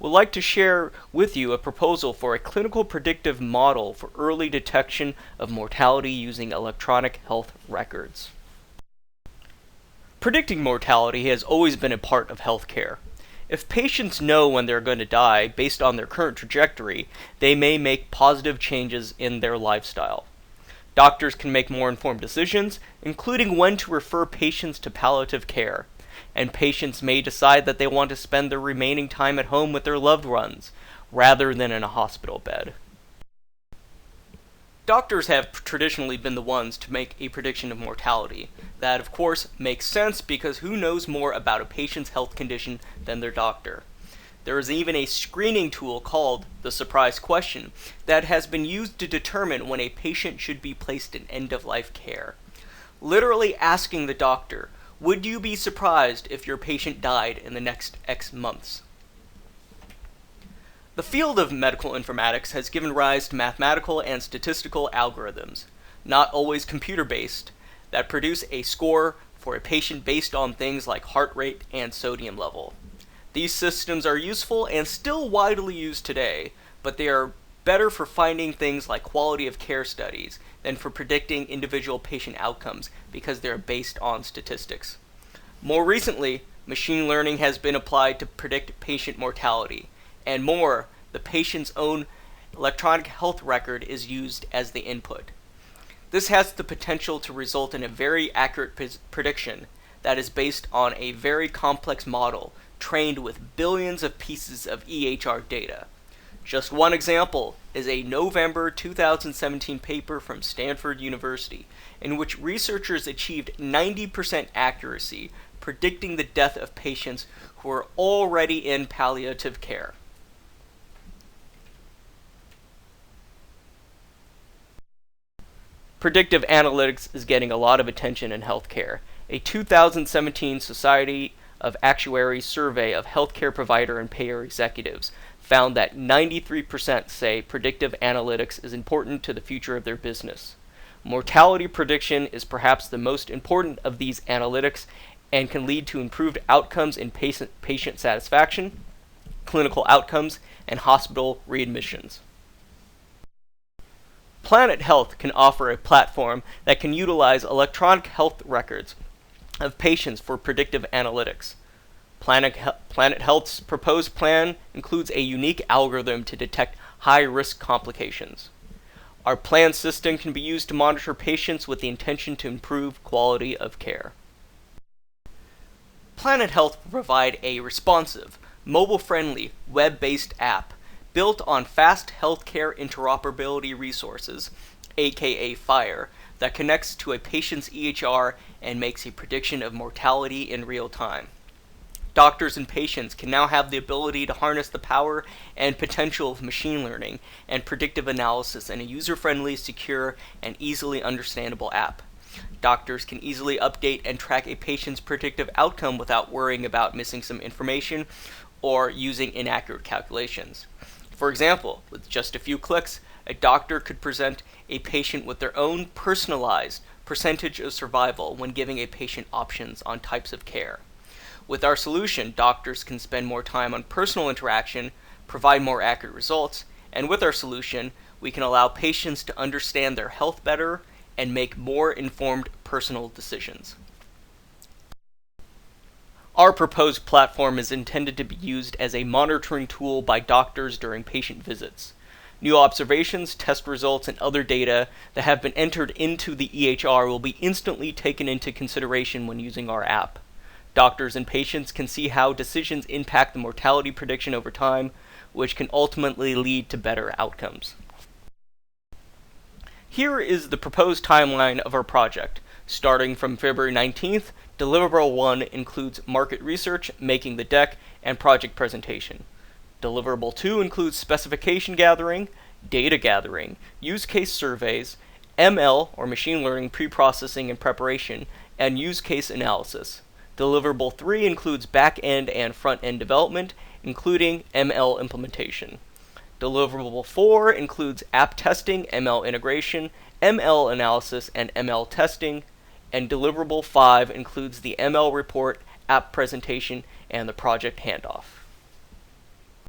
would like to share with you a proposal for a clinical predictive model for early detection of mortality using electronic health records. Predicting mortality has always been a part of healthcare. If patients know when they're going to die based on their current trajectory, they may make positive changes in their lifestyle. Doctors can make more informed decisions, including when to refer patients to palliative care, and patients may decide that they want to spend their remaining time at home with their loved ones, rather than in a hospital bed. Doctors have traditionally been the ones to make a prediction of mortality. That, of course, makes sense because who knows more about a patient's health condition than their doctor? There is even a screening tool called the surprise question that has been used to determine when a patient should be placed in end-of-life care. Literally asking the doctor, would you be surprised if your patient died in the next X months? The field of medical informatics has given rise to mathematical and statistical algorithms, not always computer-based, that produce a score for a patient based on things like heart rate and sodium level. These systems are useful and still widely used today, but they are better for finding things like quality of care studies than for predicting individual patient outcomes because they are based on statistics. More recently, machine learning has been applied to predict patient mortality, and more, the patient's own electronic health record is used as the input. This has the potential to result in a very accurate prediction that is based on a very complex model trained with billions of pieces of EHR data. Just one example is a November 2017 paper from Stanford University in which researchers achieved 90% accuracy predicting the death of patients who were already in palliative care. Predictive analytics is getting a lot of attention in healthcare. A 2017 Society of Actuaries survey of healthcare provider and payer executives found that 93% say predictive analytics is important to the future of their business. Mortality prediction is perhaps the most important of these analytics and can lead to improved outcomes in patient satisfaction, clinical outcomes, and hospital readmissions. Planet Health can offer a platform that can utilize electronic health records of patients for predictive analytics. Planet Health's proposed plan includes a unique algorithm to detect high-risk complications. Our plan system can be used to monitor patients with the intention to improve quality of care. Planet Health will provide a responsive, mobile-friendly, web-based app built on fast healthcare interoperability resources, aka FHIR, that connects to a patient's EHR and makes a prediction of mortality in real time. Doctors and patients can now have the ability to harness the power and potential of machine learning and predictive analysis in a user-friendly, secure, and easily understandable app. Doctors can easily update and track a patient's predictive outcome without worrying about missing some information or using inaccurate calculations. For example, with just a few clicks, a doctor could present a patient with their own personalized percentage of survival when giving a patient options on types of care. With our solution, doctors can spend more time on personal interaction, provide more accurate results, and with our solution, we can allow patients to understand their health better and make more informed personal decisions. Our proposed platform is intended to be used as a monitoring tool by doctors during patient visits. New observations, test results, and other data that have been entered into the EHR will be instantly taken into consideration when using our app. Doctors and patients can see how decisions impact the mortality prediction over time, which can ultimately lead to better outcomes. Here is the proposed timeline of our project. Starting from February 19th, Deliverable 1 includes market research, making the deck, and project presentation. Deliverable 2 includes specification gathering, data gathering, use case surveys, ML or machine learning pre-processing and preparation, and use case analysis. Deliverable 3 includes back-end and front-end development, including ML implementation. Deliverable 4 includes app testing, ML integration, ML analysis, and ML testing. And Deliverable 5 includes the ML report, app presentation, and the project handoff.